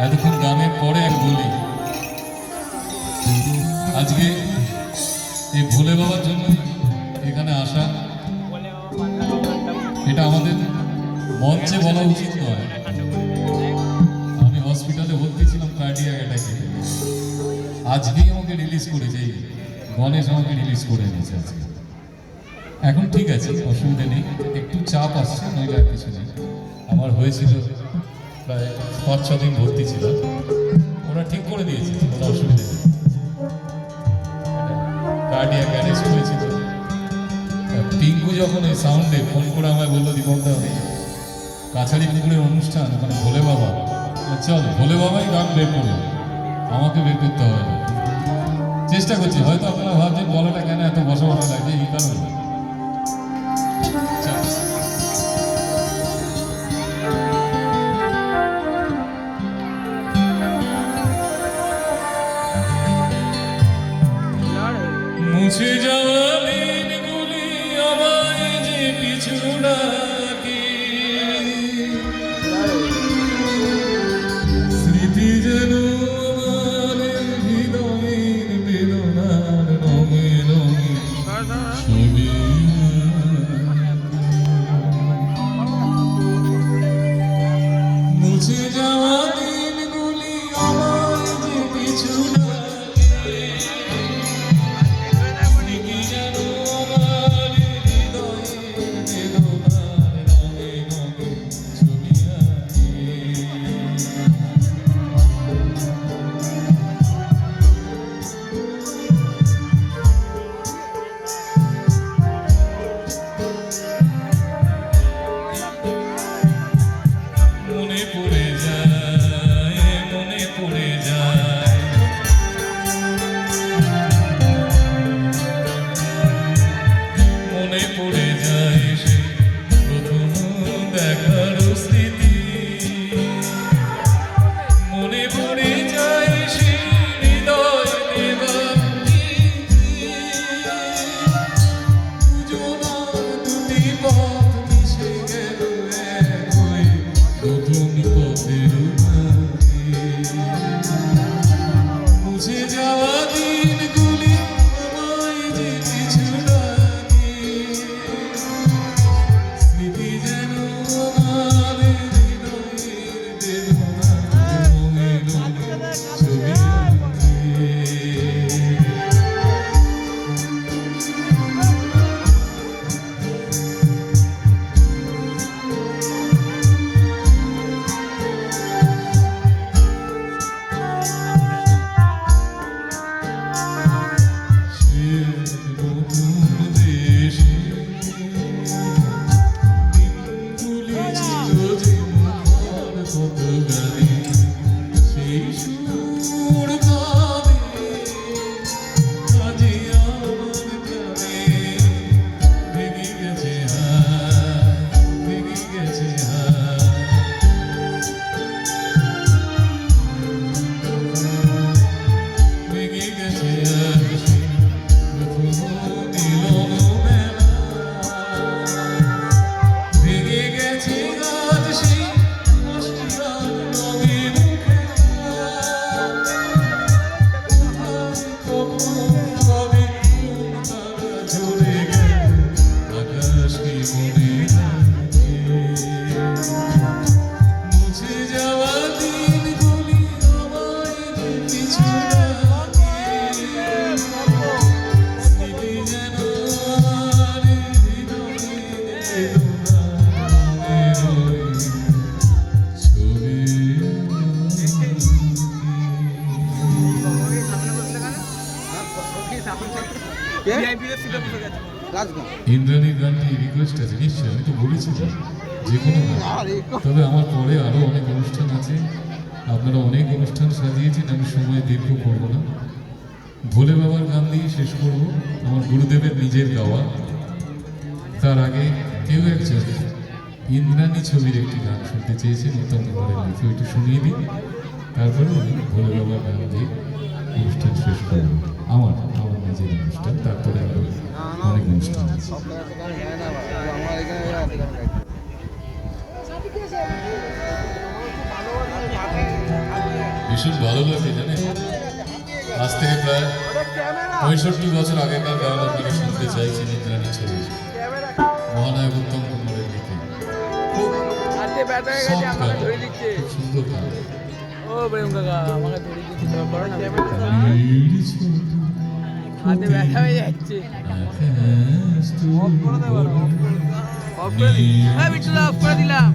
এতক্ষণ গানের পরে এক বলি, আজকে এই ভোলে বাবার জন্য এখানে আসা, এটা আমাদের মঞ্চে বলা উচিত নয়। আমি হসপিটালে ভর্তি ছিলাম কার্ডিয়াক অ্যাটাকে, আজকেই আমাকে রিলিজ করেছে, গণেশ আমাকে রিলিজ করে এনেছে আজকে। এখন ঠিক আছে, অসুবিধা নেই, একটু চাপ আসছে, নইলে আর কিছু নেই। আমার হয়েছিল প্রায় 5-6 দিন ভর্তি ছিল, ওরা ঠিক করে দিয়েছে, কোনো অসুবিধা নেই। কার্ডিয়াক অ্যারেস্ট হয়েছিল। টিঙ্কু যখন এই সাউন্ডে ফোন করে আমায় বললো, দীপকদা কাছারি পুকুরের অনুষ্ঠান, ওখানে ভোলে বাবা, চল ভোলে বাবাই গান বের করলো, আমাকে বের করতে হবে না। চেষ্টা করছি, হয়তো আপনারা ভাবছেন বলাটা কেন এত বসা বসা লাগে, এই কারণে। মুছে যাওয়া দিনগুলি আমায় যে পিছু ডাকে, স্মৃতি যেন আমার হৃদয়ের বেদনার রঙে রঙে ছবি। মুছে যাওয়া দিনগুলি আমায় যে পিছু ডাকে, মনে পড়ে যায়, মনে পড়ে যায়, মনে পড়ে যায় সে প্রথম দেখার স্মৃতি, মনে পড়ে যায় সে হৃদয় দেবাঙ্গি, দুজনার দুটি পথ মিশে গেল এক হয়ে নতুন পথের মাঝে। মুছে যাওয়া দিনগুলি আমায় যে পিছু ডাকে, স্মৃতি যেন আমার হৃদয়ের বেদনার রঙে রঙে ছবি আঁকে। ইন্দ্রাণীর গানটি রিকোয়েস্ট আছে নিশ্চয়ই, আমি তো বলেছি যে কোনো গান, তবে আমার পরে আরও অনেক অনুষ্ঠান আছে, আপনারা অনেক অনুষ্ঠান সাজিয়েছেন, আমি সময় দীর্ঘ করবো না। ভোলে বাবার গান দিয়ে শেষ করবো, আমার গুরুদেবের নিজের গাওয়া। তার আগে কেউ একজন ইন্দ্রাণী ছবির একটি গান শুনতে চেয়েছে, নূতন কুমারের লিখে, ওইটা শুনিয়ে দিই, তারপরে ভোলে বাবার গান দিয়ে অনুষ্ঠান শেষ করবো। আমার নিজের অনুষ্ঠান, তারপরে আরো অনেক অনুষ্ঠান আছে। ভীষণ ভালো লাগে জানেন, আজ থেকে প্রায় 65 বছর আগেকার গান আপনারা শুনতে চাইছেন ইন্দ্রাণী ছবি, মহানায়ক উত্তম কুমারের গীতে। খুব soft গান, খুব সুন্দর গান। ও প্রেম কাকা আমাকে ধরে দিতে পারো না, হাতে ব্যথা হয়ে যাচ্ছে। অফ করে দিলাম।